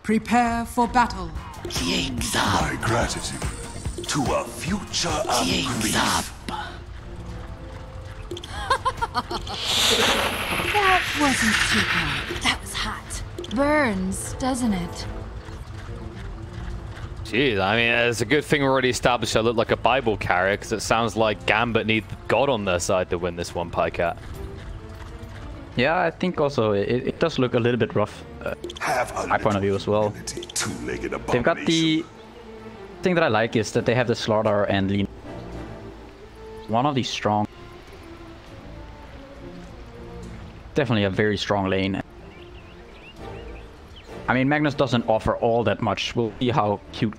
Prepare for battle. Jigs up. My gratitude to a future of Jigs grief. up. That wasn't too bad. That was hot. Burns, doesn't it? Jeez, I mean, it's a good thing we already established I look like a Bible carrier, because it sounds like Gambit need God on their side to win this one, Pycat. Yeah, I think also it does look a little bit rough. My point of view as well. They've got the thing that I like is that they have the Slaughter and Lean. One of these strong. Definitely a very strong lane. I mean, Magnus doesn't offer all that much. We'll see how cute.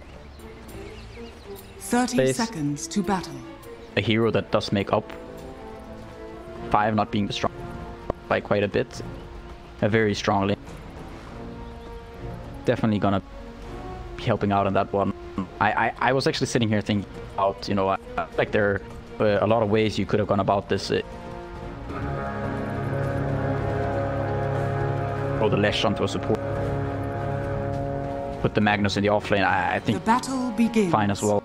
30 seconds to battle. A hero that does make up. 5 not being the strong by quite a bit. A very strong lane. Definitely gonna be helping out on that one. I was actually sitting here thinking about, you know, like there are a lot of ways you could have gone about this. Throw the Lesh onto a support. Put the Magnus in the offlane. I think the battle begins. Fine as well.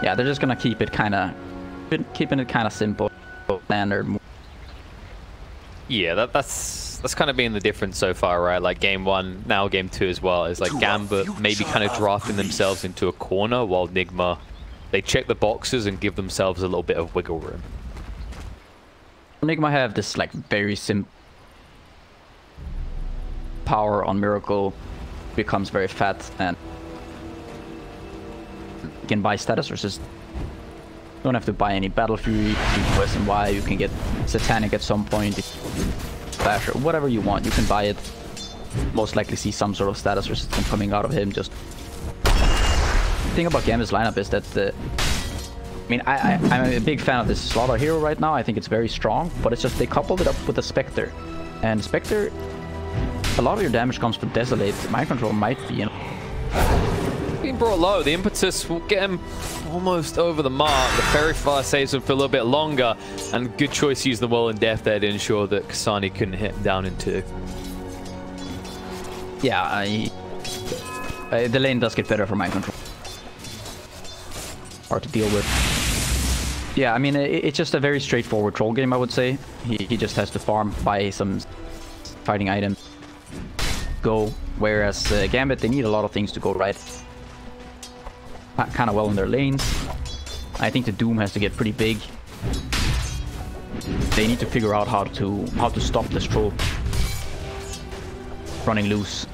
Yeah, they're just gonna keep it kind of, keeping it kind of simple, standard. Yeah, that's kind of been the difference so far, right? Like game 1, now game 2 as well. Is like Gambit maybe kind of drafting themselves into a corner, while Nigma, they check the boxes and give themselves a little bit of wiggle room. Nigma have this like very simple power on Miracle, becomes very fat, and you can buy status resist. Don't have to buy any Battle Fury, US and Y. You can get Satanic at some point, Flash, or whatever you want. You can buy it. Most likely see some sort of status resistance coming out of him. Just the thing about Gambit's lineup is that I mean, I'm a big fan of this Slaughter hero right now. I think it's very strong, but it's just they coupled it up with the Spectre, and Spectre, a lot of your damage comes from Desolate. Mind Control might be, you know, Being brought low, the impetus will get him almost over the mark. The Fairy Fire saves him for a little bit longer, and good choice to use the Wall in Death there to ensure that Kasani couldn't hit him down in 2. Yeah, the lane does get better for Mind Control. Hard to deal with. Yeah, I mean, it's just a very straightforward troll game, I would say. He just has to farm, buy some fighting items, go. Whereas Gambit, they need a lot of things to go right. Kind of well in their lanes. I think the Doom has to get pretty big. They need to figure out how to stop this troll running loose.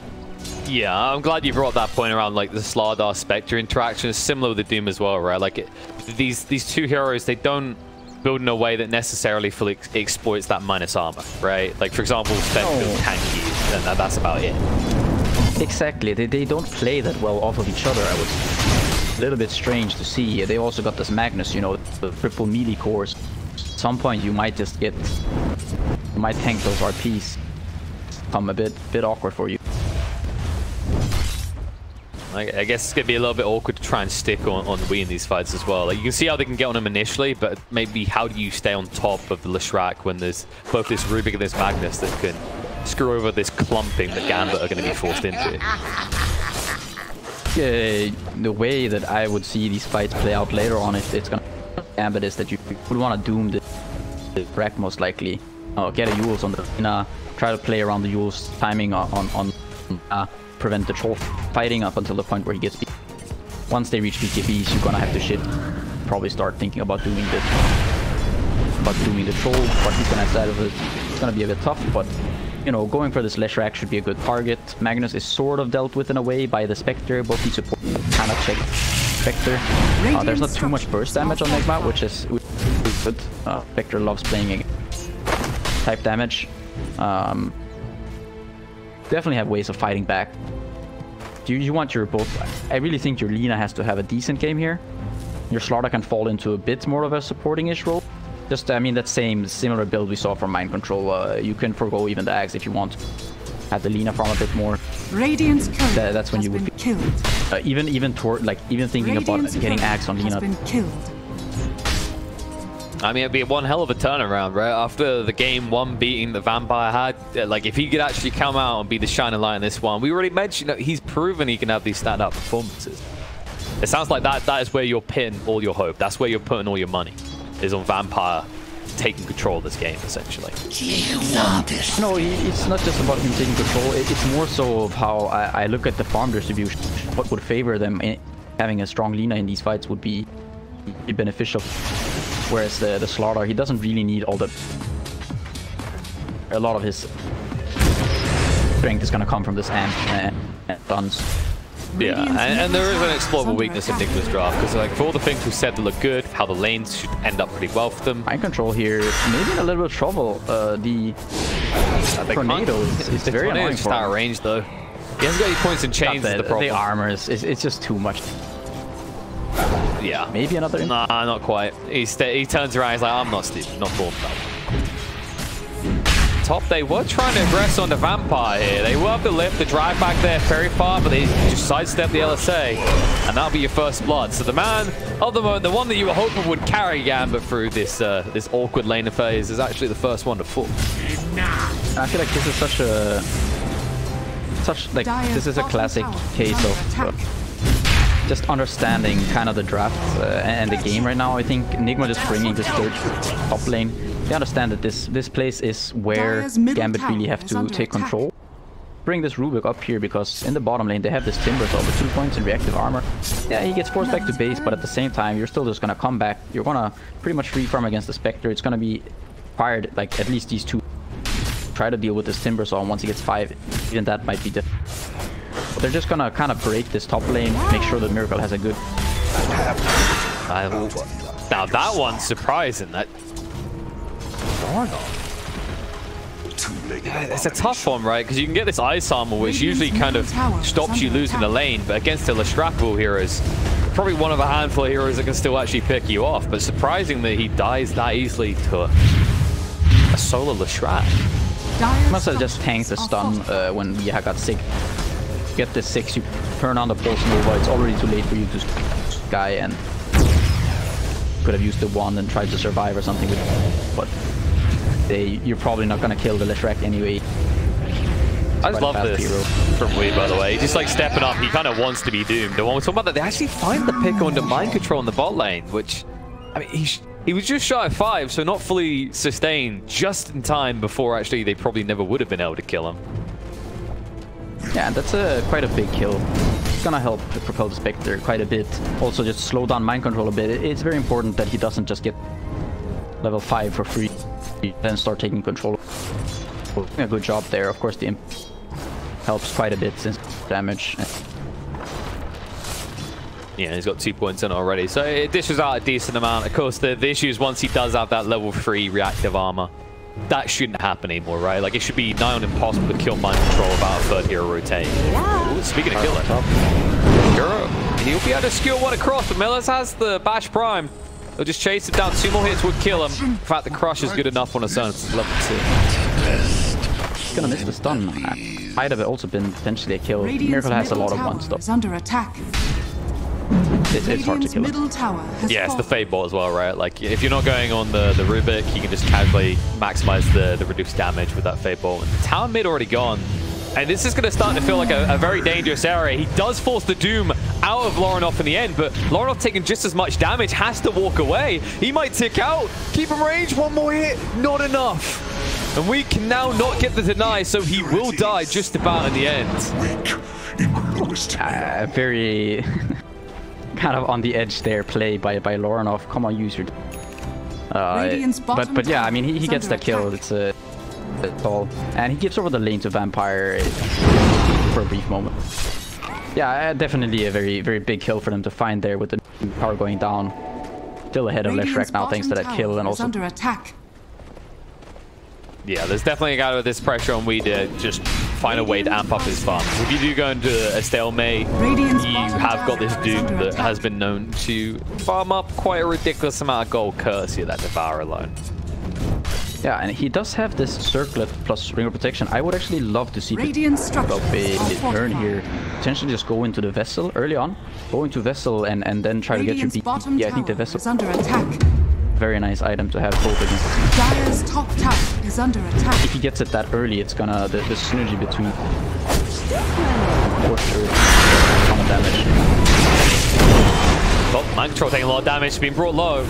Yeah, I'm glad you brought that point around like the Slardar Spectre interaction. Is similar with the Doom as well, right? Like these two heroes, they don't build in a way that necessarily fully exploits that minus armor, right? Like for example, Spectre builds tanky, and that's about it. Exactly, they don't play that well off of each other. I would say. A little bit strange to see. They also got this Magnus, you know, the triple melee cores. At some point, you might just get, you might tank those RPs. Become a bit awkward for you. I guess it's going to be a little bit awkward to try and stick on Wii in these fights as well. Like, you can see how they can get on him initially, but maybe how do you stay on top of the Leshrac when there's both this Rubik and this Magnus that can screw over this clumping that Gambit are going to be forced into? The way that I would see these fights play out later on, if it's going to Gambit, is that you would want to doom the Wreck most likely. Get a Yules on the arena, try to play around the Yules timing on prevent the troll fighting up until the point where he gets beat. Once they reach BKBs, you're gonna have to shift. Probably start thinking about doing the troll. But he's gonna side of it. It's gonna be a bit tough, but you know, going for this Leshrac should be a good target. Magnus is sort of dealt with in a way by the Spectre. Both these support kind of check Spectre. There's not too much burst damage on Nigma, which is good. Spectre loves playing type damage. Definitely have ways of fighting back. You want your both. I really think your Lina has to have a decent game here. Your Slaughter can fall into a bit more of a supporting-ish role. Just, I mean, that similar build we saw from Mind Control. You can forgo even the Axe if you want. Have the Lina farm a bit more. Radiant's current that's when you would be killed. Even thinking about getting Axe on Lina. Been killed. I mean, it'd be one hell of a turnaround, right? After the game 1 beating the Vampire had, like, if he could actually come out and be the shining light in this one, we already mentioned that he's proven he can have these stand-up performances. It sounds like that is where you're pinning all your hope. That's where you're putting all your money, is on Vampire taking control of this game, essentially. No, it's not just about him taking control. It's more so of how I look at the farm distribution. What would favor them in having a strong Lina in these fights would be beneficial. Whereas the Slaughter, he doesn't really need all the... A lot of his strength is going to come from this amp and guns. Yeah, and there is an explorable weakness in Nigma's draft, because like for all the things we said that look good, how the lanes should end up pretty well for them. Mind control here, maybe in a little bit of trouble. The tornado is very annoying just for out of him. range though. He hasn't got any points in chains, is the problem. The armor is it's just too much. Yeah. Maybe another... Nah, not quite. He turns around, he's like, I'm not stupid, not falling for that. Top, they were trying to aggress on the Vampire here. They will have to lift the drive back there very far, but they just sidestep the LSA, and that'll be your first blood. So the man of the moment, the one that you were hoping would carry Gambit through this this awkward lane phase, is actually the first one to fall. I feel like this is this is a classic case of just understanding kind of the draft and the game right now. I think Nigma just bringing this third top lane. They understand that this place is where Gambit really have to take control. Bring this Rubik up here because in the bottom lane they have this Timbersaw with 2 points in reactive armor. Yeah, he gets forced back to base, but at the same time you're still just gonna come back. You're gonna pretty much free farm against the Spectre. It's gonna be required, like at least these two try to deal with this Timbersaw, and once he gets 5, even that might be difficult. But they're just gonna kind of break this top lane, make sure that Miracle has a good... Now that one's surprising. That it's a tough one, right? Because you can get this ice armor, which usually kind of stops you losing the lane, but against the Lestrapple heroes, probably one of a handful of heroes that can still actually pick you off. But surprising that he dies that easily to a solo Lestrat. Must have just tanked the stun when Yeha got sick. Get the 6, you turn on the Pulse Nova, it's already too late for you to Sky, and could have used the 1 and tried to survive or something, but you're probably not gonna kill the Leshrac anyway. I just love this from Wee, by the way. He's just like stepping up, he kind of wants to be doomed. And when we're talking about that, they actually find the pick under mind control in the bot lane, which, I mean, he was just shy of 5, so not fully sustained, just in time before actually they probably never would have been able to kill him. Yeah, that's quite a big kill. It's gonna help propel the Spectre quite a bit. Also just slow down mind control a bit. It's very important that he doesn't just get level 5 for free, then start taking control. A good job there. Of course the imp helps quite a bit since damage. Yeah, he's got 2 points in already, so it dishes out a decent amount. Of course, the issue is once he does have that level 3 reactive armor, that shouldn't happen anymore, right? Like, it should be nigh on impossible to kill mind control without a third hero rotating. Ooh, speaking of killing, he'll be able to skill one across, but Mellors has the Bash Prime. He'll just chase it down. 2 more hits would kill him. In fact, the Crush is good enough on its own. It's level 2. He's gonna miss the stun. Might have also been potentially a kill. Miracle has a lot of ones, though. Under attack. It's hard to kill him. Yeah, it's the Fate bot as well, right? Like, if you're not going on the Rubik, you can just casually maximize the reduced damage with that Fate bot. And town mid already gone. And this is going to start to feel like a very dangerous area. He does force the Doom out of Lorinov in the end, but Lorinov taking just as much damage, has to walk away. He might tick out. Keep him range. 1 more hit. Not enough. And we can now not get the deny, so he will die just about in the end. Very... kind of on the edge there play by Lorinov. Come on, use your... but yeah, I mean, he gets that kill. It's all. And he gives over the lane to Vampire for a brief moment. Yeah, definitely a very, very big kill for them to find there with the power going down. Still ahead of Leshrac now thanks to that kill, and also... under attack. Yeah, there's definitely a guy with this pressure on Wee to just find a way to amp up his farm. If you do go into a stalemate, you have got this Doom that has been known to farm up quite a ridiculous amount of gold courtesy of that Devour alone. Yeah, and he does have this Circlet plus Ring of Protection. I would actually love to see the turn here. Potentially just go into the Vessel early on. Go into Vessel and then try to get your beat. Yeah, I think the Vessel... under attack. very nice item to have both against the team. Dire's top tower is under attack. If he gets it that early, it's gonna the synergy between for sure common damage. Oh, Mind Control taking a lot of damage, being brought low.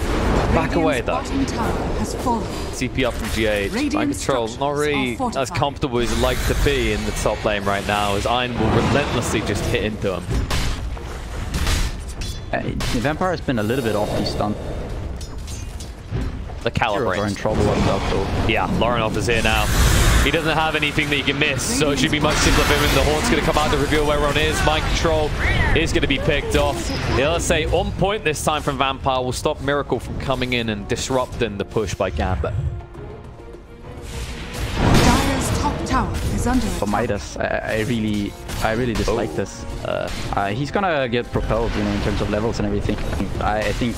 Back away though. Bottom tower has fallen. CP up from GH. Mind Radiant Control not really structures are as comfortable as he'd like to be in the top lane right now, as Iron will relentlessly just hit into him. The Vampire has been a little bit off the stun. The Heroes are in calibrate. trouble on that though. Yeah, Laurenov is here now. He doesn't have anything that he can miss, so it should be much simpler for him. And the Horn's going to come out to reveal where everyone is. Mind Control is going to be picked off. The LSA on point this time from Vampire will stop Miracle from coming in and disrupting the push by Gambit. Dire's top tower is under For attack. Midas, I really dislike this. He's gonna get propelled, you know, in terms of levels and everything. I think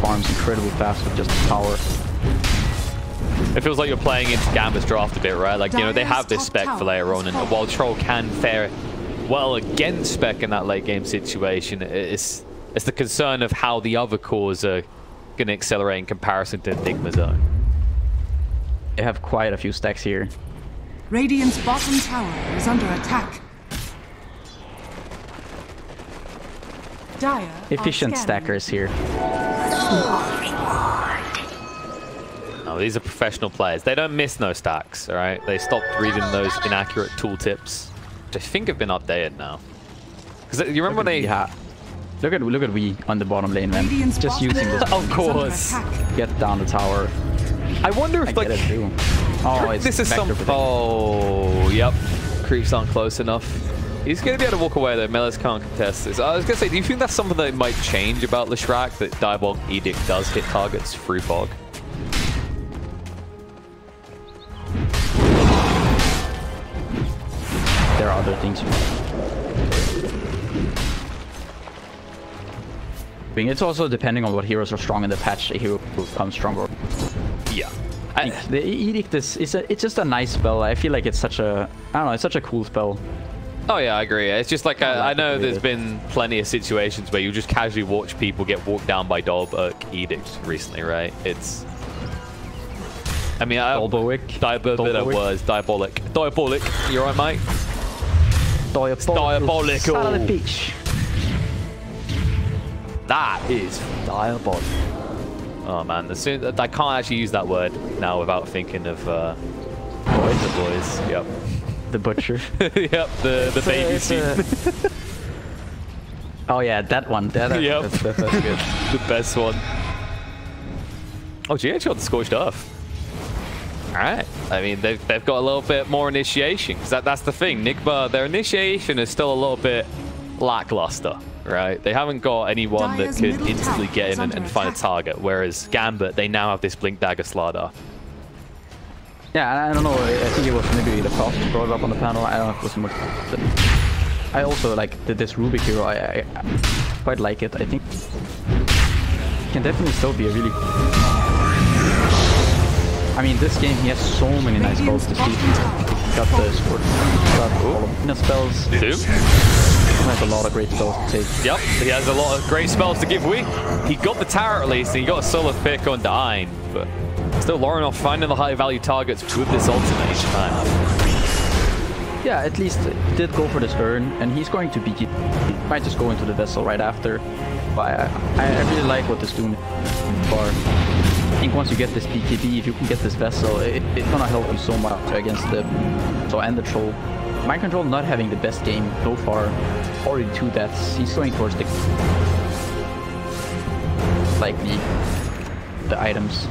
farms incredibly fast with just power. It feels like you're playing into Gambit's draft a bit, right? Like, you know, they have this spec for later on, and while Troll can fare well against spec in that late game situation, it's the concern of how the other cores are going to accelerate in comparison to Nigma's own. They have quite a few stacks here. Radiant's bottom tower is under attack. Dire are Efficient scanning. stackers here. No, these are professional players. They don't miss no stacks, all right? They stopped reading those inaccurate tooltips, which I think have been updated now. Because you remember when they... Yeah. Look at we on the bottom lane, man. Radiant's Just bottom using this. tower Of is under course. attack. Get down the tower. I wonder if, I like... get it too. Oh, it's This is some... vector protection. Oh, yep. Creeps aren't close enough. He's going to be able to walk away, though. Melis can't contest this. I was going to say, do you think that's something that might change about Leshrac, that Diabolic Edict does hit targets through fog? There are other things. I mean, it's also depending on what heroes are strong in the patch. A hero will become stronger. Yeah. The Edict is it's just a nice spell. I feel like it's such a it's such a cool spell. Oh yeah, I agree. It's just like, I know there's been plenty of situations where you just casually watch people get walked down by Diabolic Edict recently, right? It's... I mean, Diabolic. Diabolic. Diabolic. You alright, mate? Diabolical. Son of a bitch. That is diabolic. Oh man, I can't actually use that word now without thinking of the boys. Yep. The butcher. Yep, the baby suit. Oh yeah, that one. Yep. That's good. The best one. Oh, GH got the Scorched Earth. Alright. I mean, they've got a little bit more initiation. Because that's the thing. Nigma, their initiation is still a little bit lackluster, right? They haven't got anyone that could instantly get in and find a target. Whereas Gambit, they now have this Blink Dagger Slardar. Yeah, I don't know. I think it was maybe the cost brought up on the panel. I don't know if it was much. I also like this Rubik hero. I quite like it. I think it can definitely still be a really... I mean, this game, he has so many nice spells to see. Got the sword, got all of the spells. Two. He has a lot of great spells to take. Yep, he has a lot of great spells to give away. He got the tower at least, and he got a solo pick on Dyne, but still Laurenov finding the high value targets with this ultimate each time. Yeah, at least he did go for this turn, and he's going to be... He might just go into the vessel right after. But I really like what this doing far. I think once you get this BKB, if you can get this vessel, it's gonna help you so much against the and the troll. Mind Control not having the best game so far, already 2 deaths. He's going towards the items.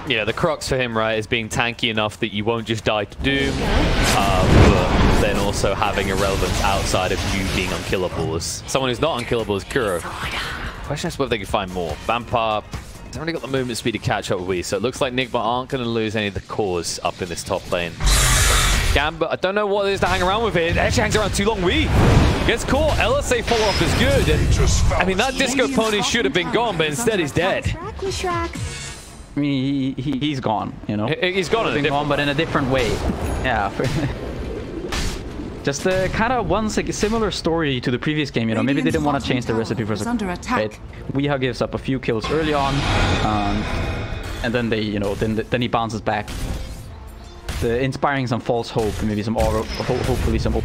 Yeah, the crux for him, right, is being tanky enough that you won't just die to Doom, but then also having a relevance outside of you being unkillable. As someone who's not unkillable is Kuro. Question is whether they can find more. Vampire hasn't really got the movement speed to catch up with Wii, so it looks like Nigma aren't going to lose any of the cores up in this top lane. Gambit, I don't know what it is to hang around with it. It actually hangs around too long. Wii gets caught. LSA follow up is good. And, I mean, that Disco Pony should have been gone, but instead he's dead. I mean, he's gone, you know? He's gone in a different but in a different way. Yeah. Just kind of one similar story to the previous game, you know. Maybe they didn't want to change the recipe for right? Weeha gives up a few kills early on, and then they, you know, then he bounces back. Inspiring some false hope, maybe some hopefully some hope.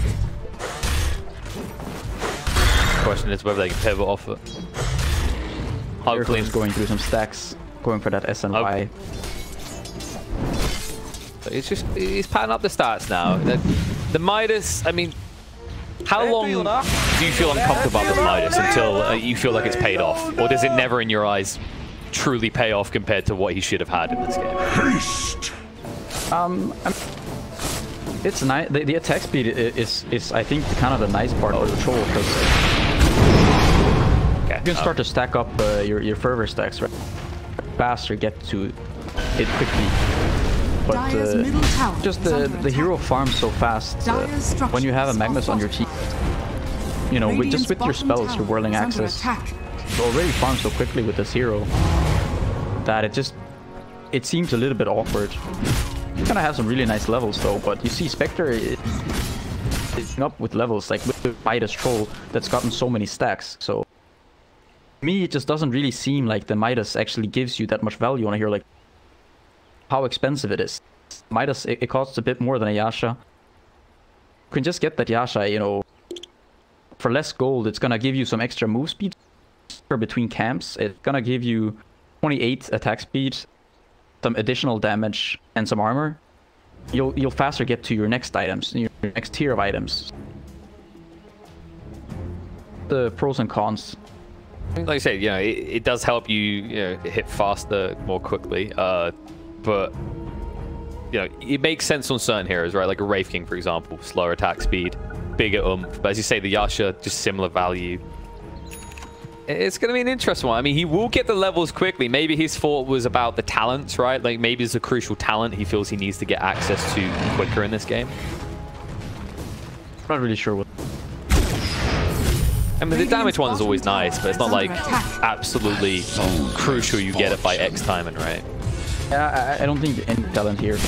Question is whether they can pivot off it. Hopefully he's going through some stacks, going for that SNY. Okay. He's padding up the stats now. The Midas, I mean, how long do you feel uncomfortable about this Midas until you feel like it's paid off? Or does it never in your eyes truly pay off compared to what he should have had in this game? It's nice. The attack speed is I think kind of the nice part of the troll, because you can start to stack up your fervor stacks, right? Faster get to it quickly. But just the hero farms so fast. When you have a Magnus on your team, you know, with your spells, your whirling access, you already farm so quickly with this hero that it seems a little bit awkward. You're gonna have some really nice levels though, but you see Spectre is up with levels like with the Midas Troll that's gotten so many stacks. So to me, it just doesn't really seem like the Midas actually gives you that much value on a hero, like how expensive it is. Midas, it costs a bit more than a Yasha. You can just get that Yasha, you know, for less gold. It's gonna give you some extra move speed between camps. It's gonna give you 28 attack speed, some additional damage, and some armor. You'll faster get to your next items, your next tier of items. The pros and cons. Like I said, you know, it does help you, hit faster more quickly. But you know, it makes sense on certain heroes, right? Like a Wraith King, for example, slower attack speed, bigger But as you say, the Yasha, just similar value. It's going to be an interesting one. I mean, he will get the levels quickly. Maybe his thought was about the talents, right? Like maybe it's a crucial talent he feels he needs to get access to quicker in this game. Not really sure what. I mean, the damage one is always nice, but it's not like absolutely crucial you get it by X timing, right? Yeah, I don't think any talent here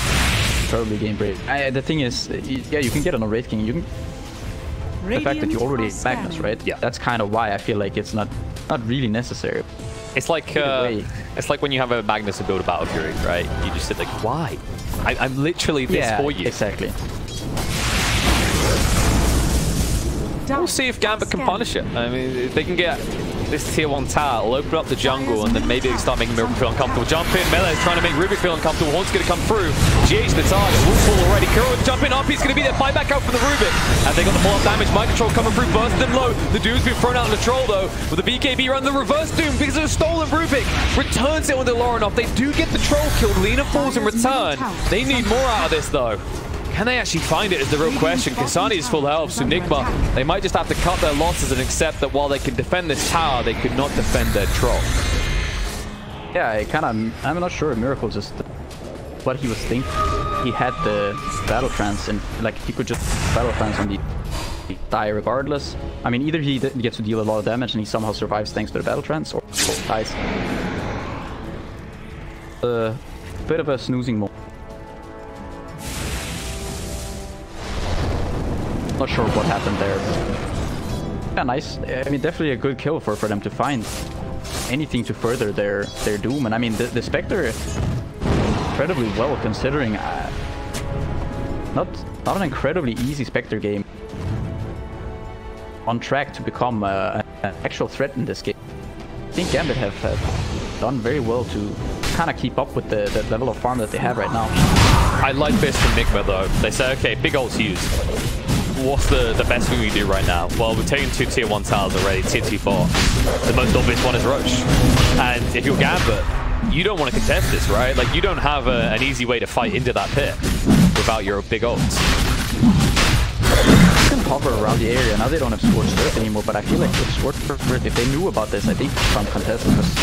probably game break. The thing is, yeah, you can get on a Wraith King. You can. The fact that you already have Magnus, right? Yeah. That's kind of why I feel like it's not really necessary. It's like when you have a Magnus to build a Battle Fury, right? You just sit like, why? I'm literally this for you. Exactly. We'll see if Gambit can punish it. I mean, if they can get this tier 1 tower, it'll open up the jungle, and then maybe they start making Miracle feel uncomfortable. Jump in, Melee is trying to make Rubik feel uncomfortable. Haunt's going to come through. GH the target. Wolfball already. Kuro jumping up. He's going to be there. Fight back out from the Rubik. And they got the pull-up damage. Mind Control coming through. Bursted them low. The Doom's been thrown out on the Troll, though. With the BKB run, the reverse Doom, because of the stolen Rubik, returns it on the Lorenoff. They do get the Troll killed. Lina falls in return. They need more out of this, though. Can they actually find it is the real question. Kasani is full health, so Nigma, they might just have to cut their losses and accept that while they can defend this tower, they could not defend their Troll. Yeah, I'm not sure. Miracle just what he was thinking. He had the battle trance, and like he could just battle trance and die regardless. I mean, either he gets to deal a lot of damage and he somehow survives thanks to the battle trance, or dies. A bit of a snoozing moment. Not sure what happened there. Yeah, nice. I mean, definitely a good kill for them to find anything to further their doom. And I mean, the Spectre incredibly well, considering not an incredibly easy Spectre game. On track to become an actual threat in this game. I think Gambit have done very well to kind of keep up with the level of farm that they have right now. I like this from Nigma though. They say, okay, big ult's used. What's the best thing we do right now? Well, we're taking 2 tier 1 towers already, tier 2 4. The most obvious one is Roche. And if you're Gambit, you don't want to contest this, right? Like, you don't have an easy way to fight into that pit without your big ults. You can hover around the area. Now they don't have Scorched Earth anymore, but I feel like with Scorched Earth, if they knew about this, I think some contestants just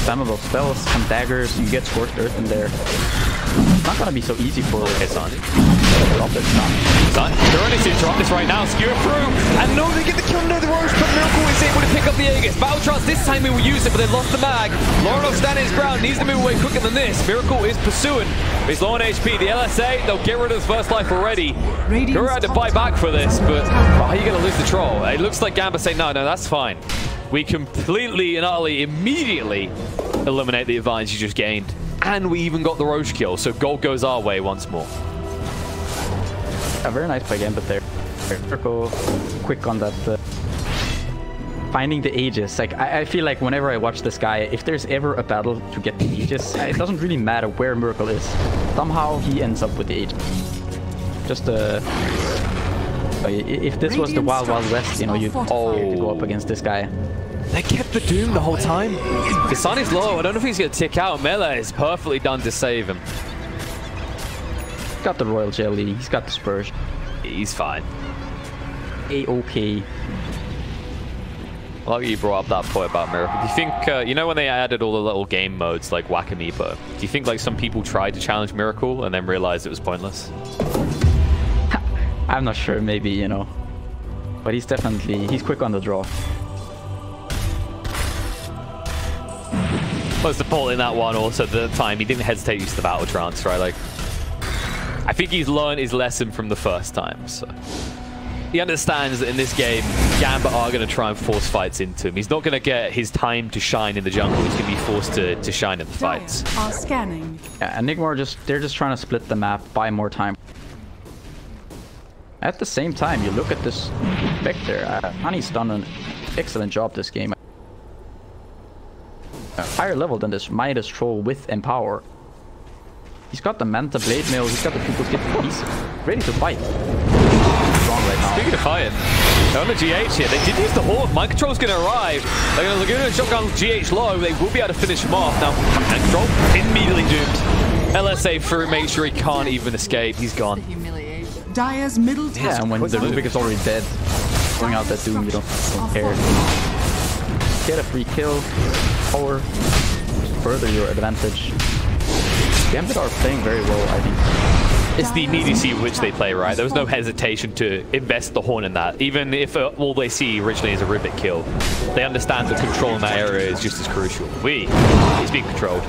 spammable spells, some daggers, you get Scorched Earth in there. It's not gonna be so easy for Sonny. Drop this now. They're only to drop this right now, skewer through, and no, they get the kill under the Roche, but Miracle is able to pick up the Aegis. Battletrance this time he will use it, but they lost the mag. Lorinov standing his ground, needs to move away quicker than this. Miracle is pursuing. He's low on HP. The LSA, they'll get rid of his first life already. Guru had to buy back for this, but how are you going to lose the troll? It looks like Gamba saying, no, that's fine. We completely and utterly, immediately eliminate the advantage you just gained. And we even got the Roche kill, so gold goes our way once more. A very nice play Gambit there. Miracle quick on that. Finding the Aegis. Like, I feel like whenever I watch this guy, if there's ever a battle to get the Aegis, it doesn't really matter where Miracle is. Somehow he ends up with the Aegis. Just if this was the Wild Wild West, you know, you'd to go up against this guy. They kept the Doom the whole time. The sun is low. I don't know if he's going to tick out. Melee is perfectly done to save him. He's got the Royal Jelly. He's got the Spurs. He's fine. A-OK. I like you brought up that point about Miracle. Do you think, you know when they added all the little game modes like Whack-A-Meepo, do you think like some people tried to challenge Miracle and then realized it was pointless? I'm not sure, maybe, you know. But he's quick on the draw. Was the point in that one also at the time he didn't hesitate to use the battle trance, right? Like, I think he's learned his lesson from the first time, so he understands that in this game Gambit are going to try and force fights into him. He's not going to get his time to shine in the jungle. He's going to be forced to shine in the fights. Are scanning. Yeah, and Nigma they're just trying to split the map, buy more time. At the same time, you look at this Vector. Honey's done an excellent job this game. Higher level than this Midas Troll with Empower. He's got the Manta Blade Mail, he's got the people skip. He's ready to fight. Strong right now. Speaking of fighting, they're on the GH here. They did use the Horde. Mind Control's going to arrive. They're going to look at the shotgun GH low. They will be able to finish him off. Now, Mind Control immediately doomed. LSA through, make sure he can't even escape. He's gone. Dire's middle tower. Yeah, and when the Rubik is already dead, throwing out that Doom, you don't care. Get a free kill, power, further your advantage. Gambit are playing very well, I think. It's the immediacy with which they play, right? There was no hesitation to invest the Horn in that. Even if all they see originally is a Rubik kill, they understand that control in that area is just as crucial. He's being controlled.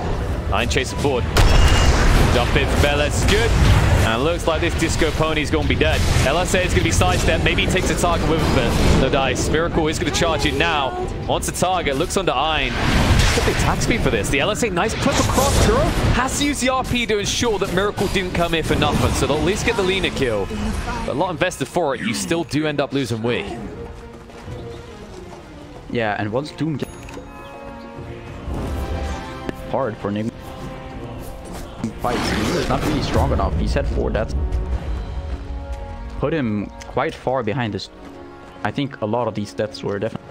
Nine chasing forward. Jump in from LS is good. And it looks like this Disco Pony is going to be dead. LSA is going to be sidestepped. Maybe he takes a target with him, but no dice. Miracle is going to charge in now. Wants a target. Looks under Iron. Get the attack speed for this. The LSA, nice clip across. Kuro has to use the RP to ensure that Miracle didn't come here for nothing. So they'll at least get the Lina kill. But a lot invested for it. You still do end up losing Wii. Yeah, and once Doom gets hard for Nigma. Fights. He's not really strong enough. He's had 4 deaths. Put him quite far behind this. I think a lot of these deaths were definitely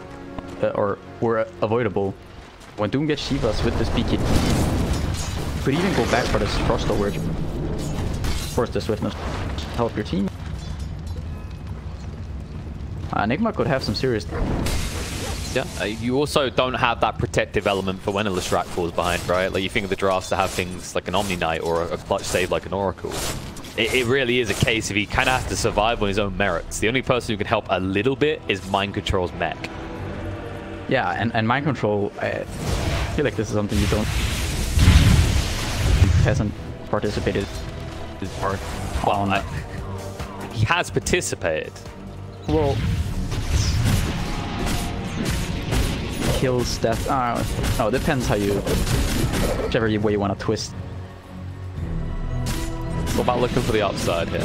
were avoidable. When Doom gets Shivas with this PK, could even go back for this Frost over. Of course, the swiftness help your team. Nigma could have some serious. Yeah, you also don't have that protective element for when a Leshrac falls behind, right? Like you think of the drafts that have things like an Omni Knight or a clutch save like an Oracle. It really is a case if he kind of has to survive on his own merits. The only person who can help a little bit is Mind Control's mech. Yeah, and Mind Control, I feel like this is something you don't... hasn't participated in part. Well, he has participated. Well... kills, death. No, it depends how you, whichever way you want to twist. What about looking for the upside here?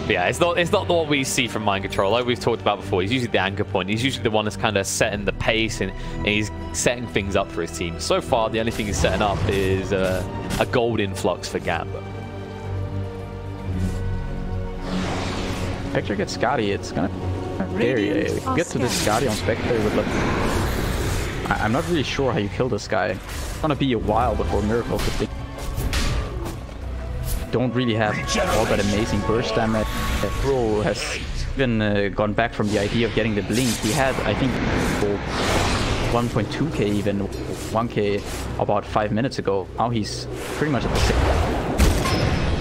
But yeah, it's not what we see from Mind Control. Like we've talked about before, he's usually the anchor point. He's usually the one that's kind of setting the pace and he's setting things up for his team. So far, the only thing he's setting up is a gold influx for Gambit. Spectre gets Scotty, it's gonna scary. Get to this Scotty on Spectre with like, I'm not really sure how you kill this guy. It's gonna be a while before Miracle could think. Don't really have all that amazing burst damage. Bro has even gone back from the idea of getting the blink. He had, I think, 1.2k even 1k about 5 minutes ago. Now he's pretty much at the same.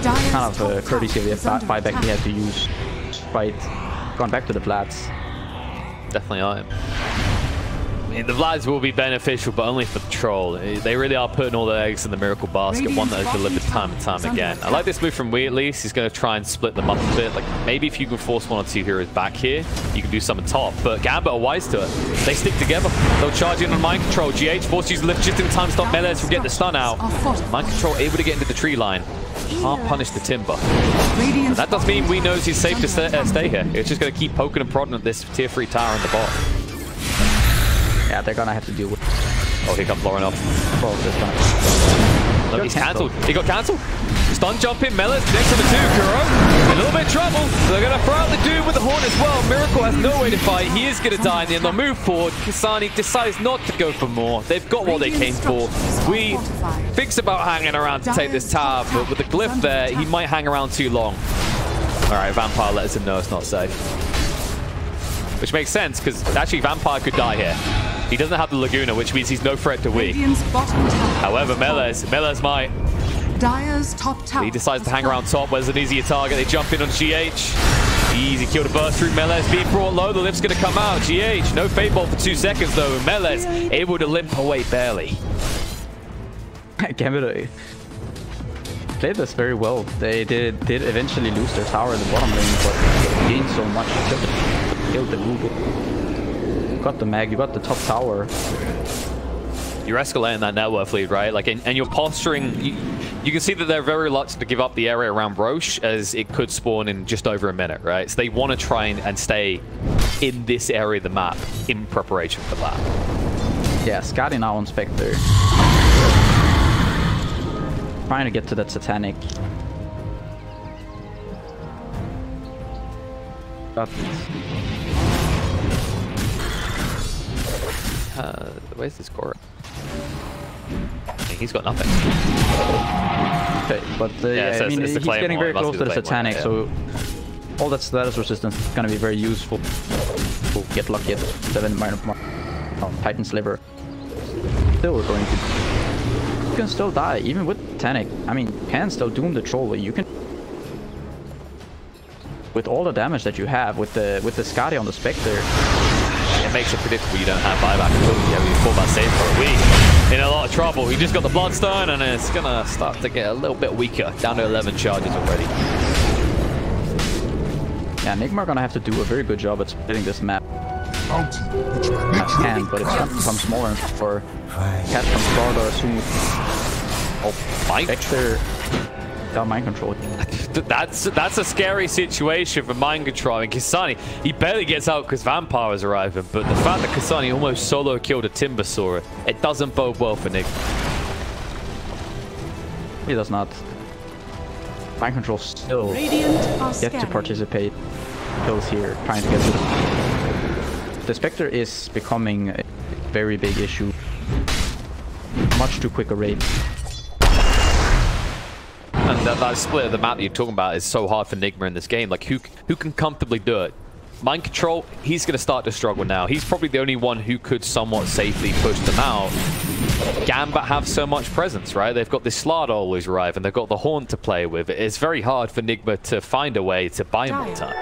kind of a courtesy of the buyback he had to use. Right, gone back to the Vlads. Definitely I am. I mean, the Vlads will be beneficial, but only for the troll. They really are putting all their eggs in the miracle basket, one that has delivered time and time again. I like this move from Wee at least. He's going to try and split them up a bit. Like, maybe if you can force one or two heroes back here, you can do something top. But Gambit are wise to it. They stick together. They'll charge in on Mind Control. GH forces use lift just in time to stop Melees from getting the stun out. Mind Control able to get into the tree line. Can't punish the Timber. And that does mean Wee knows he's safe to stay here. It's just going to keep poking and prodding at this tier 3 tower in the bot. Yeah, they're gonna have to deal with. Oh, here comes Lauren off. Oh, no, he's cancelled. He got cancelled. Stun jump in, Melees next to the 2. Kuro, a little bit of trouble. They're gonna throw out the dude with the horn as well. Miracle has no way to fight. He is gonna die in the end. They'll move forward. Kasani decides not to go for more. They've got what they came for. We thinks about hanging around to take this tower, but with the glyph there, he might hang around too long. All right, Vampire lets him know it's not safe. Which makes sense, because actually Vampire could die here. He doesn't have the Laguna, which means he's no threat to Wee. However, Melees might. Dire's top tower. He decides to hang around top, where's an easier target. They jump in on GH. Easy kill to burst through. Melees being brought low. The lift's going to come out. GH, no fade ball for 2 seconds, though. Melees able to limp away barely. Gambit played this very well. They did eventually lose their tower in the bottom lane, but they gained so much. Killed the Google. You got the mag, you got the top tower. You're escalating that net worth lead, right? Like, and you're posturing. You can see that they're very reluctant to give up the area around Roche, as it could spawn in just over a minute, right? So they want to try and stay in this area of the map in preparation for that. Yeah, Scotty now on Spectre. Trying to get to that Satanic. But where's this core? He's got nothing. Okay, but yeah, I mean, he's getting very close to the Satanic, so all that status resistance is going to be very useful. We'll get lucky at 7 minor Titan Sliver. Still, we're going to. You can still die, even with Satanic. I mean, you can still doom the troll, but you can. With all the damage that you have, with the Skadi on the Spectre. It makes it predictable you don't have buyback at all. Yeah, we fall back safe for a week. In a lot of trouble. He just got the Bloodstone and it's gonna start to get a little bit weaker. Down to 11 charges already. Yeah, Nigma are gonna have to do a very good job at splitting this map. Not can, but it's gonna become smaller and for Cat from Florida soon. Oh, Mind Spectre got Mind Control. That's a scary situation for Mind Control. And Kasani, he barely gets out because Vampire is arriving, but the fact that Kasani almost solo killed a Timbersaur, it doesn't bode well for Nick. He does not. Mind Control still yet to participate. Kills here, trying to get to the Spectre is becoming a very big issue. Much too quick a rate. And that split of the map that you're talking about is so hard for Nigma in this game. Like, who can comfortably do it? Mind Control, he's going to start to struggle now. He's probably the only one who could somewhat safely push them out. Gambit have so much presence, right? They've got this Slard always arrive, and they've got the Horn to play with. It's very hard for Nigma to find a way to buy more time.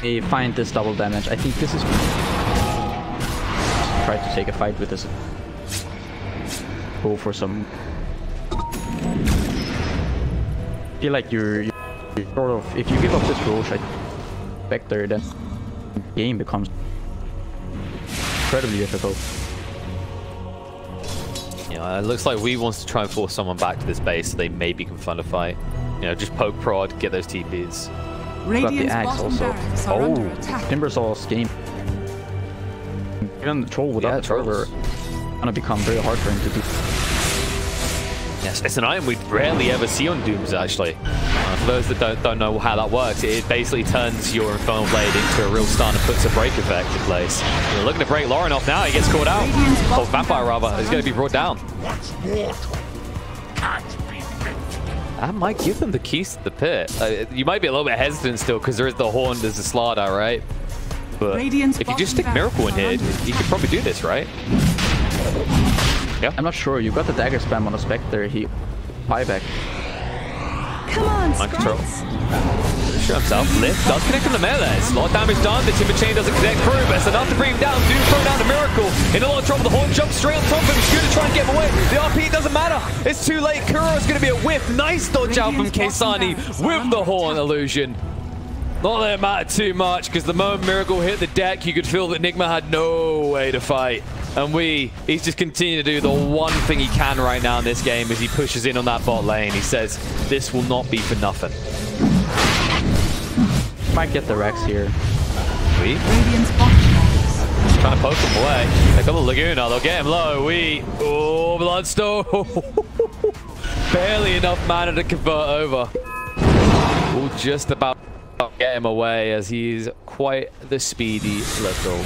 They find this double damage. I think this is... Try to take a fight with this. Go for some... I feel like you're sort of... If you give up this Roche, Spectre, then the game becomes incredibly difficult. Yeah, it looks like Wee wants to try and force someone back to this base so they maybe can fund a fight. You know, just poke prod, get those TPs. Got the axe also. Oh, Timbersaur's game. Even the troll without the server gonna become very hard for him to do. Yes, it's an item we rarely ever see on Dooms, actually. For those that don't know how that works, it basically turns your Infernal Blade into a real stun and puts a break effect in place. We're looking to break Lauren off now. He gets caught out. Oh, Vampire, rather. He's going to be brought down. That might give them the keys to the pit. You might be a little bit hesitant still because there is the Horn, there's the Slardar, right? But if you just stick Miracle in here, you could probably do this, right? Yeah. I'm not sure. You got the dagger spam on a Spectre. He buyback. Come on, Mind control. Sprites. Show himself. Lift does connect on the melee. A lot of damage done. The timber chain doesn't connect through, but it's enough to bring him down. Doom throw down to Miracle. In a lot of trouble. The Horn jumps straight on top of him. He's going to try and get him away. The RP doesn't matter. It's too late. Kuro's going to be a whiff. Nice dodge out from Keisani with the Horn illusion. Not that it mattered too much, because the moment Miracle hit the deck, you could feel that Nigma had no way to fight. And he's just continuing to do the one thing he can right now in this game as he pushes in on that bot lane. He says, this will not be for nothing. Might get the Rex here. Radiant's bottom tower. Trying to poke him away. They got the Laguna. They'll get him low. Oh, Bloodstone. Barely enough mana to convert over. We'll just about get him away as he's quite the speedy little.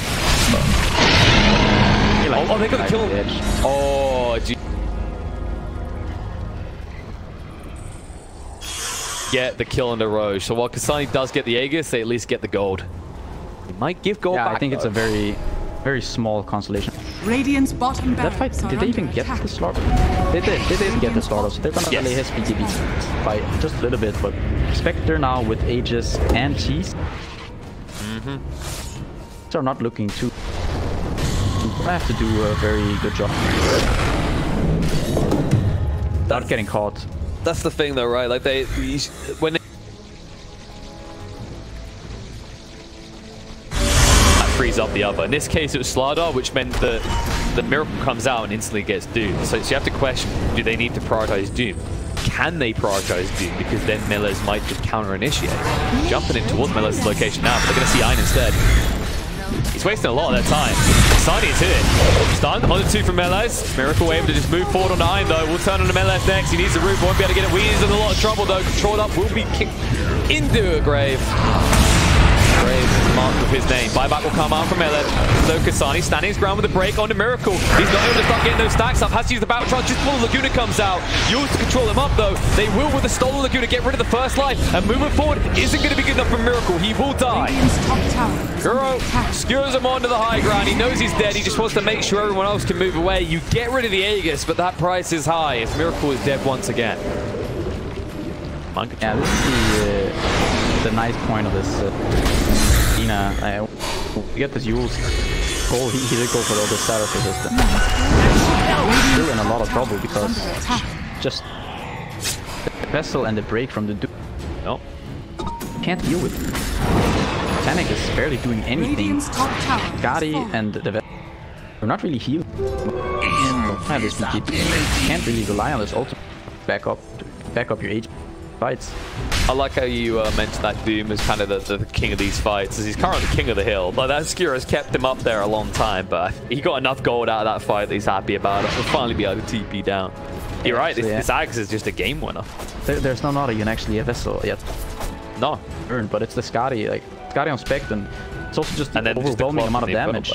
Oh, they got to kill him. Oh, gee. Get the kill on the Roche. So while Kasani does get the Aegis, they at least get the gold. He might give gold back. I think it's a very, very small consolation. Radiant's bottom That fight, did they even get the slaughter? They did get the slaughter, so they're gonna delay his BTB fight just a little bit, but Spectre now with Aegis and Cheese. They're not looking too. I have to do a very good job. Not getting caught. That's the thing though, right? Like when they frees up the other. In this case, it was Slardar, which meant that the Miracle comes out and instantly gets Doom. So you have to question, do they need to prioritize Doom? Can they prioritize Doom? Because then Millers might just counter-initiate. Jumping in towards Miller's location now, but they're going to see Ein instead. He's wasting a lot of their time. Sani is hit. Stun on the 2 from Meles. Miracle able to just move forward on Ein though. We'll turn on to Meles next. He needs the roof. Won't be able to get it. Weezy's in a lot of trouble though. Controlled up. Will be kicked into a grave. Grave is marked with his name. Buyback will come out from Meles. So Kasani standing his ground with a break onto Miracle. He's not able to start getting those stacks up. Has to use the battle charge just before the Laguna comes out. Yours to control him up though. They will with the stolen Laguna get rid of the first life. And moving forward isn't going to be good enough for Miracle. He will die. Kuro skewers him onto the high ground. He knows he's dead. He just wants to make sure everyone else can move away. You get rid of the Aegis, but that price is high if Miracle is dead once again. Yeah, this is the nice point of this arena. We get this Yule's goal. He did go for all the status resistance. Still in a lot of trouble because just the vessel and the break from the Doom. Nope. Can't deal with it. Titanic is barely doing anything. Skadi and the vessel are not really healing. Have this can't really rely on this ultimate back up your H fights. I like how you mentioned that Doom is kind of the king of these fights, as he's currently king of the hill. But that Skira has kept him up there a long time, but he got enough gold out of that fight that he's happy about it. He'll finally be able to TP down. You're right, this Axe is just a game winner. There's no not even actually a vessel yet. No. But it's the Skadi, like Skadi on Spect, and it's also just an overwhelming amount of damage.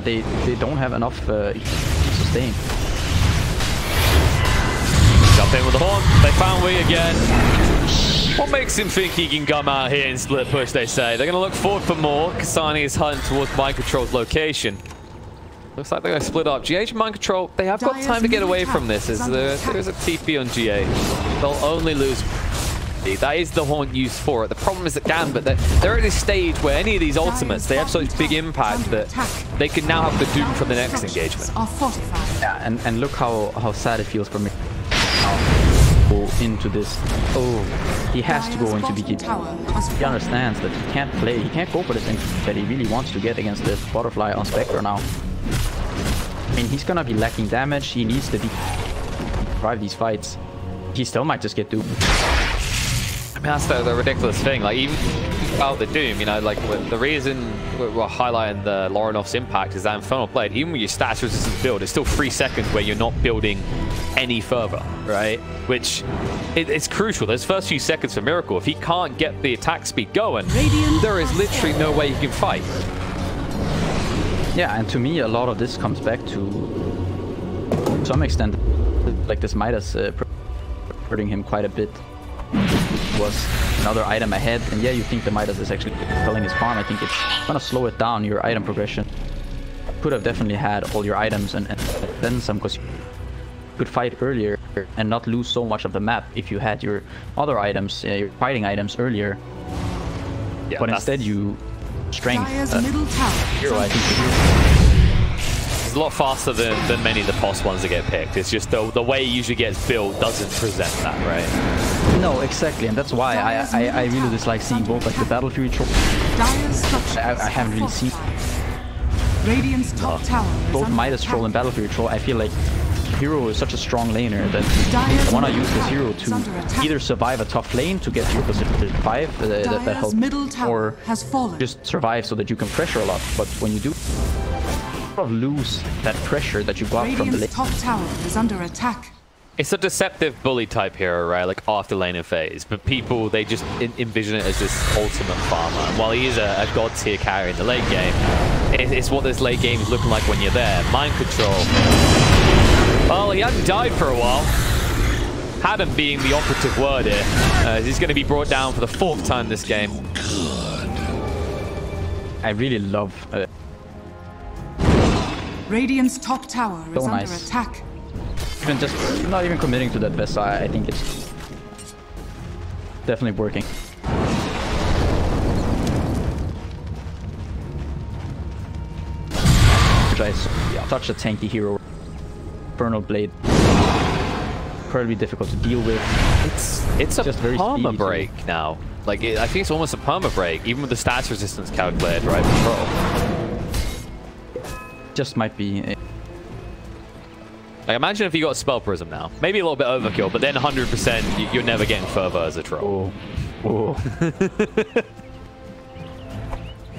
They don't have enough sustain. Jump in with the Horn. They found Wee again. What makes him think he can come out here and split push, they say? They're going to look forward for more. Kasani is hunting towards Mind Control's location. Looks like they're going to split up. GH and Mind Control, they have got time to get away from this. As there is a TP on GH. They'll only lose. That is the Horn used for it. The problem is that Gambit, they're at this stage where any of these ultimates, they have such big impact that they can now have the Doom for the next engagement. Yeah, and look how sad it feels for me. Go into this. Oh, he has to go into BKB. He understands that he can't play. He can't go for the thing that he really wants to get against the Butterfly on Spectre now. I mean, he's gonna be lacking damage. He needs to drive these fights. He still might just get duped. I mean, that's the ridiculous thing. Like, even about the Doom, you know, like, the reason we're highlighting the Loronoff's impact is that Infernal Blade, even with your stats resistance build, it's still 3 seconds where you're not building any further, right? Which, it's crucial. Those first few seconds for Miracle, if he can't get the attack speed going, there is literally no way he can fight. Yeah, and to me, a lot of this comes back to some extent, like this Midas hurting him quite a bit. Was another item ahead, and yeah, you think the Midas is actually killing his farm. I think it's gonna slow it down, your item progression. Could have definitely had all your items and then some, because you could fight earlier. and not lose so much of the map if you had your other items, your fighting items earlier. Yeah, but instead you strength middle tower hero. I think it's a lot faster than many of the boss ones that get picked. It's just the way it usually gets built doesn't present that, right? No, exactly, and that's why I really dislike seeing both like the Battle Fury troll. I haven't really seen Radiant's top tower both Midas troll and Battle Fury troll. I feel like hero is such a strong laner that I want to use this hero to either survive a tough lane to get your position to 5 that helps, or just survive so that you can pressure a lot. But when you do sort of lose that pressure that you got from the lane. Top tower is under attack. It's a deceptive bully type hero, right? Like after laning phase, but people, they just envision it as this ultimate farmer. And while he is a god tier carry in the late game, it's what this late game is looking like when you're there. Mind control. Well, he hadn't died for a while. Hadn't being the operative word here. He's going to be brought down for the 4th time this game. I really love... Radiant's top tower is under attack. Even just not even committing to that Vesta, I think it's definitely working. Such a tanky hero. Infernal Blade. Incredibly difficult to deal with. It's a just very perma break now. Like I think it's almost a perma break, even with the stats resistance calculated, right? Pro. Just might be. Like, imagine if you got Spell Prism now. Maybe a little bit overkill, but then 100% you're never getting further as a troll. Oh.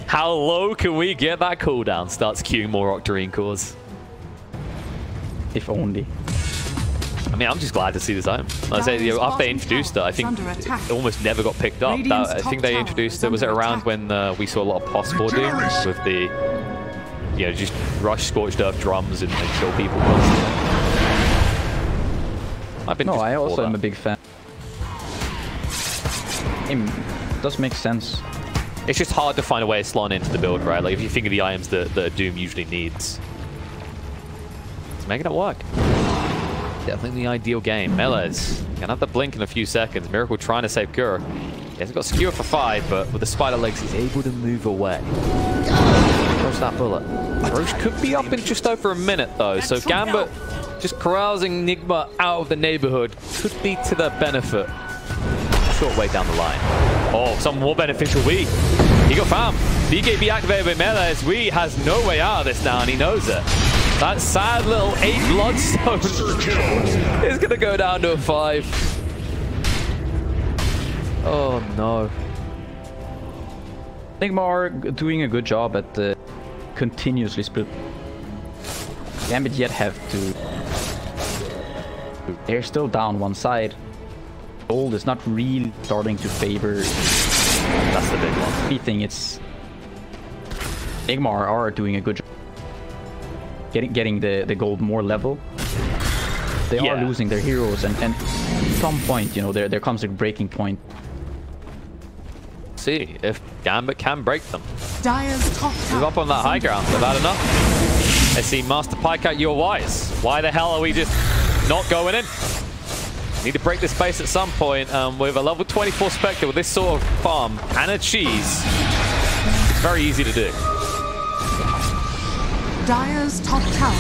How low can we get that cooldown? Starts queuing more Octarine cores. If only. I mean, I'm just glad to see this item. Like I say, after they introduced it, I think it almost never got picked up. I think they introduced it, was it around when we saw a lot of possible doom with the, you know, just rush Scorched Earth drums and kill people. I also am a big fan. It does make sense. It's just hard to find a way of slotting into the build, right? Like if you think of the items that Doom usually needs. It's making it work. Definitely the ideal game. Melee's gonna have to blink in a few seconds. Miracle trying to save Gur. He hasn't got Skewer for 5, but with the spider legs, he's able to move away. Close that bullet. Roche could be up in just over a minute, though, so Gambit just carousing Nigma out of the neighborhood could be to their benefit. Short way down the line. Oh, some more beneficial We. He got found. BKB activated by Melee's. We has no way out of this now, and he knows it. That sad little 8 bloodstone is going to go down to a 5. Oh, no. Nigma are doing a good job at continuously split. Gambit yet have to... They're still down one side. Gold is not really starting to favor... That's the big one. I think it's... Nigma are doing a good job. Getting the gold more level. They are losing their heroes, and at some point, you know, there comes a breaking point. See if Gambit can break them. Move up on that high ground. They've had enough. I see Master Pike out. You're wise. Why the hell are we just not going in? Need to break this base at some point. With a level 24 Spectre with this sort of farm and a cheese, it's very easy to do. Dire's top tower.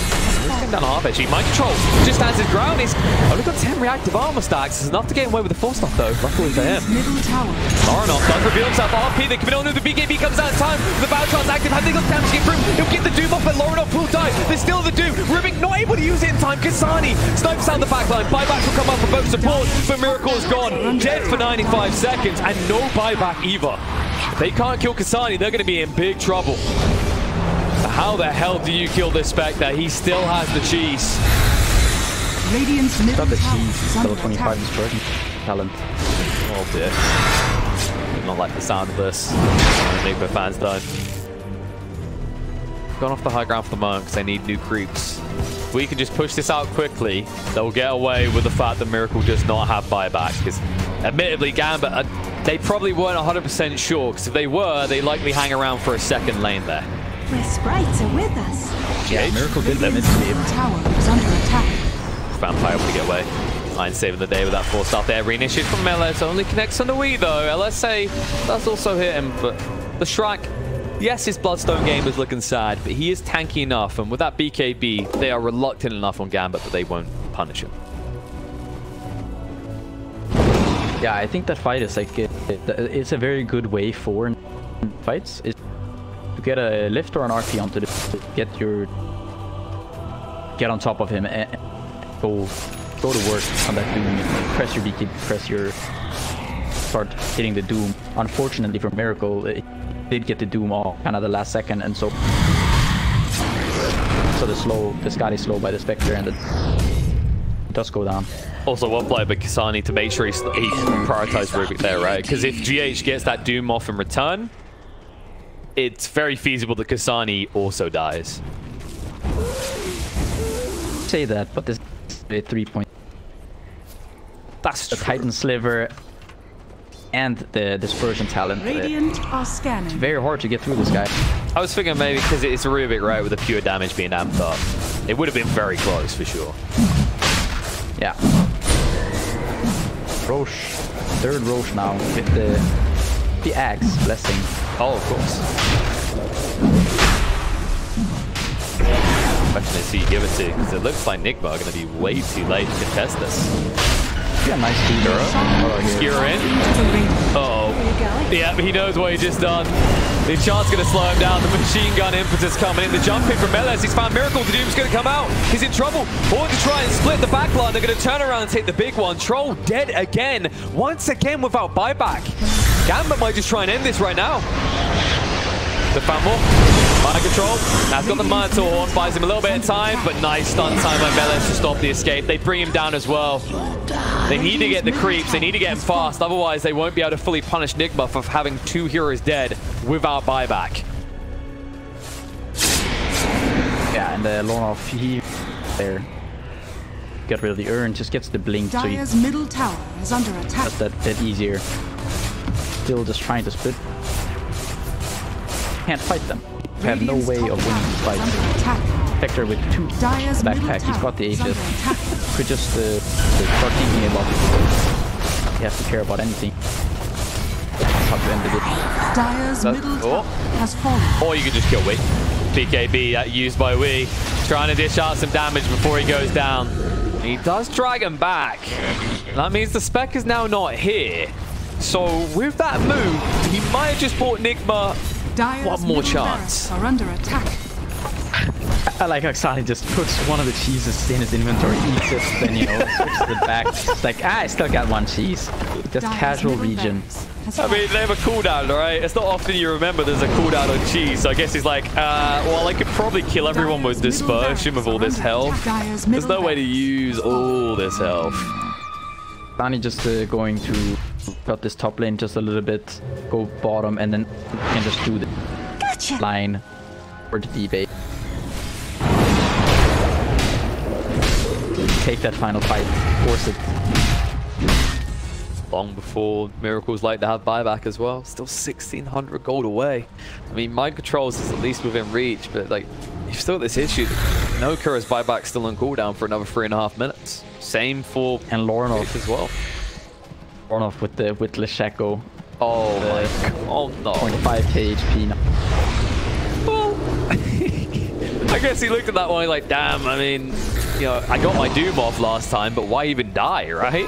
He's down half edge. Mind control just stands his ground. He's only got 10 reactive armor stacks. It's enough to get away with the full stuff, though. Luckily for him. Middle tower. Laronov does reveal himself. RP, they coming on. The BKB comes out in time. The Battlechar's active. Have they got damage to get through? He'll get the Doom off, but Laronov will die. There's still the Doom. Rubik not able to use it in time. Kasani snipes down the backline. Buyback will come up for both support, but Miracle is gone. Dead for 95 seconds, and no buyback either. If they can't kill Kasani, they're going to be in big trouble. How the hell do you kill this Spectre? He still has the cheese. Radiant's middle Got the tower cheese. is under Level 25 attack. dispersion talent. Oh dear. Not like the sound of this. Nigma fans don't. Gone off the high ground for the moment because they need new creeps. We can just push this out quickly. They'll get away with the fact that Miracle does not have buyback. Because admittedly, Gambit, they probably weren't 100% sure. Because if they were, they likely hang around for a second lane there. The sprites are with us. Yeah, Miracle did them. Tower is under attack. Vampire able to get away. Mine saving the day with that 4-star there. Reinitiate from LS. Only connects on the Wii though. LSA does also hit him, but the Shrek, yes, his Bloodstone game is looking sad, but he is tanky enough, and with that BKB, they are reluctant enough on Gambit that they won't punish him. Yeah, I think that fight is like it's a very good way for fights is to get a lift or an RP onto the get on top of him and go to work on that Doom. Press your BKB, start hitting the Doom. Unfortunately for Miracle, it did get the Doom all kind of the last second, and so the Scott is slow by the Spectre, and it does go down. Also, well played by Kasani to make sure he prioritized Rubik there, right? Because if GH gets that Doom off in return, it's very feasible that Kasani also dies. Say that, but this is a 3-point. That's the Titan Sliver and the Dispersion talent. Radiant are scanning. It's very hard to get through this guy. I was thinking maybe because it's a Rubik, right, with the pure damage being amped up. It would have been very close for sure. Yeah. Roche. Third Roche now with the Axe Blessing. Oh, of course. Question is who you give it to, because it looks like Nigma are going to be way too late to contest this. Yeah, nice skewer. Skewer in. Uh-oh. Yeah, he knows what he just done. The enchant's going to slow him down. The machine gun impetus coming in. The jump in from Meles. He's found Miracle. The Doom's going to come out. He's in trouble. Forward to try and split the backline. They're going to turn around and take the big one. Troll dead again. Once again without buyback. Gambit might just try and end this right now. The fumble. Mind control. That's got the Minotaur Horn. Buys him a little bit of time, but nice stun time by Meles to stop the escape. They bring him down as well. They need to get the creeps. They need to get him fast. Otherwise, they won't be able to fully punish Nigma for having 2 heroes dead without buyback. Yeah, and the Lornoff, he there. Get rid of the urn, just gets the blink. Dire's so middle tower is under attack. That's that easier. Still just trying to split. Can't fight them. We have no way of winning this fight. Spectre with 2 backpack. He's got the Aegis. Could just start thinking about it. He has to care about anything. How to end the game. Dire's middle tower has fallen. Or you could just kill Wii. BKB used by Wii. Trying to dish out some damage before he goes down. He does drag him back. That means the spec is now not here. So with that move, he might have just bought Nigma one more chance. Are under attack. I like how Xani just puts one of the cheeses in his inventory, eats it, then, you know, switches it back. It's like, I still got 1 cheese. Just casual region. I mean, they have a cooldown, right? It's not often you remember there's a cooldown on cheese. So I guess he's like, well, I could probably kill everyone with Dispersion with all this health. There's no way to use all this health. Xani just going to cut this top lane just a little bit, go bottom, and then can just do the line for the D-bait. Take that final fight, force it. Long before Miracle's like to have buyback as well. Still 1,600 gold away. I mean, mind controls is at least within reach, but like, you've still got this issue. No Kura's buyback still on cooldown for another 3.5 minutes. Same for and Lornoff as well. Lornoff with Lesheko. Oh my god. Oh no. 0.5k HP now. Well, I guess he looked at that one like, damn, I mean, you know, I got my Doom off last time, but why even die, right?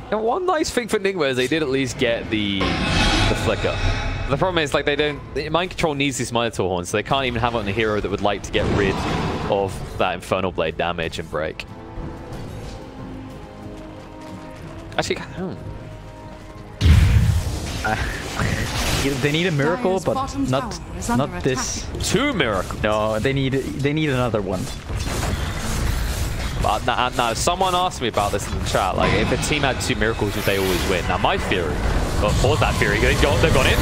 Now, one nice thing for Nigma is they did at least get the flicker. The problem is, like, they don't... Mind Control needs this Minotaur Horn, so they can't even have it on a hero that would like to get rid of that Infernal Blade damage and break. Actually, they need a miracle, but not this. 2 miracles. No, they need another one. But now, someone asked me about this in the chat. Like, if a team had 2 miracles, would they always win? Now, my theory... Oh, pause that theory. They've gone in.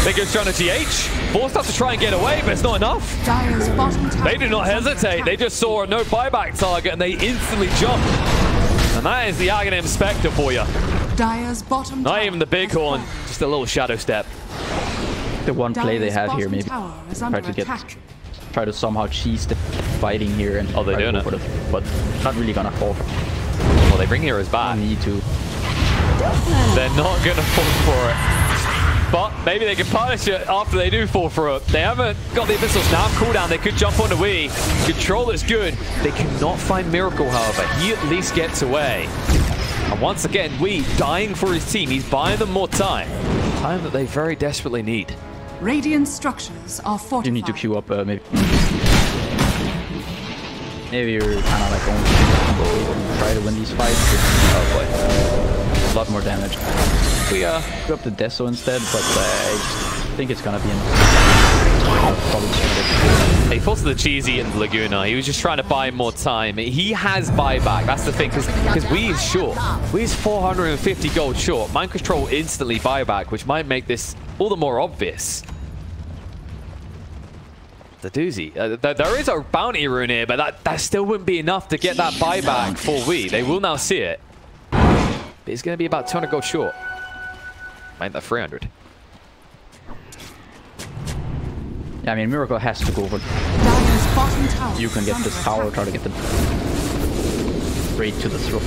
They go straight on GH. Forced us to try and get away, but it's not enough. They did not hesitate. They just saw a no buyback target, and they instantly jumped. And that is the Aghanim Spectre for you. Dire's bottom not even the big horn, just a little shadow step. the one play they have here. Maybe Tower is try under to get, attack. try to somehow cheese the fighting here and they're doing it, but not really gonna fall for it. Well, they bring heroes back. Need to. They're not gonna fall for it. But maybe they can punish it after they do fall for it. They haven't got the Abyssal Snap cooldown. They could jump on the Wii. Control is good. They cannot find Miracle, however. He at least gets away. And once again, Wii dying for his team. He's buying them more time. Time that they very desperately need. Radiant structures are fortified. You need to queue up maybe. Maybe you're kind of like going to try to win these fights. Oh boy. A lot more damage. We queue up the Deso instead, but I just think it's gonna be enough. He falls to the cheesy and Laguna. He was just trying to buy more time. He has buyback. That's the thing, because Wii is short. Wii is 450 gold short. Mind Control instantly buyback, which might make this all the more obvious. The doozy. There is a bounty rune here, but that still wouldn't be enough to get that buyback for Wii. They will now see it. But it's going to be about 200 gold short. Make that 300. Yeah, I mean, Miracle has to go for it. You can get this tower, try to get the raid to the throat.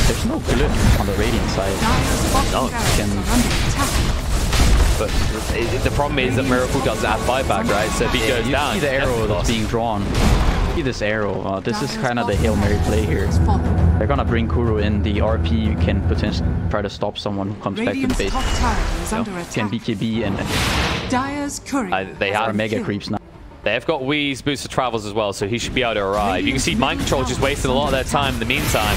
There's no glitch on the Radiant side. No, but the problem is that Miracle doesn't have buyback, right? So if he goes down, see the arrow that's being drawn. See this arrow. This is kind of the Hail Mary play here. They're gonna bring Kuro in. The RP you can potentially try to stop someone who comes back to the base. Can BKB and they have mega creeps now. They have got Wii's Boost of Travels as well, so he should be able to arrive. You can see Mind Control just wasting a lot of their time in the meantime.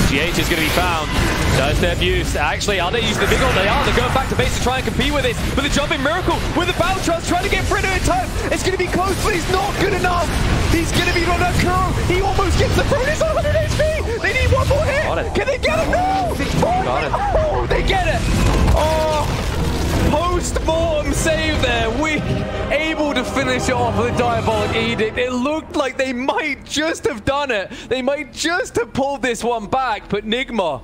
GH is going to be found. Does their abuse. Actually, are they using the big one? They are. They're going back to base to try and compete with this. But the jumping Miracle with the Battle Trust trying to get Freddo in time. It's going to be close, but he's not good enough. He's going to be on that Kuro. He almost gets the fruit. He's on 100 HP. They need one more hit. Can they get it? No! Oh, they get it. Oh! Post-mortem save there. We able to finish it off with a Diabolic Edict. It looked like they might just have done it. They might just have pulled this one back, but Nigma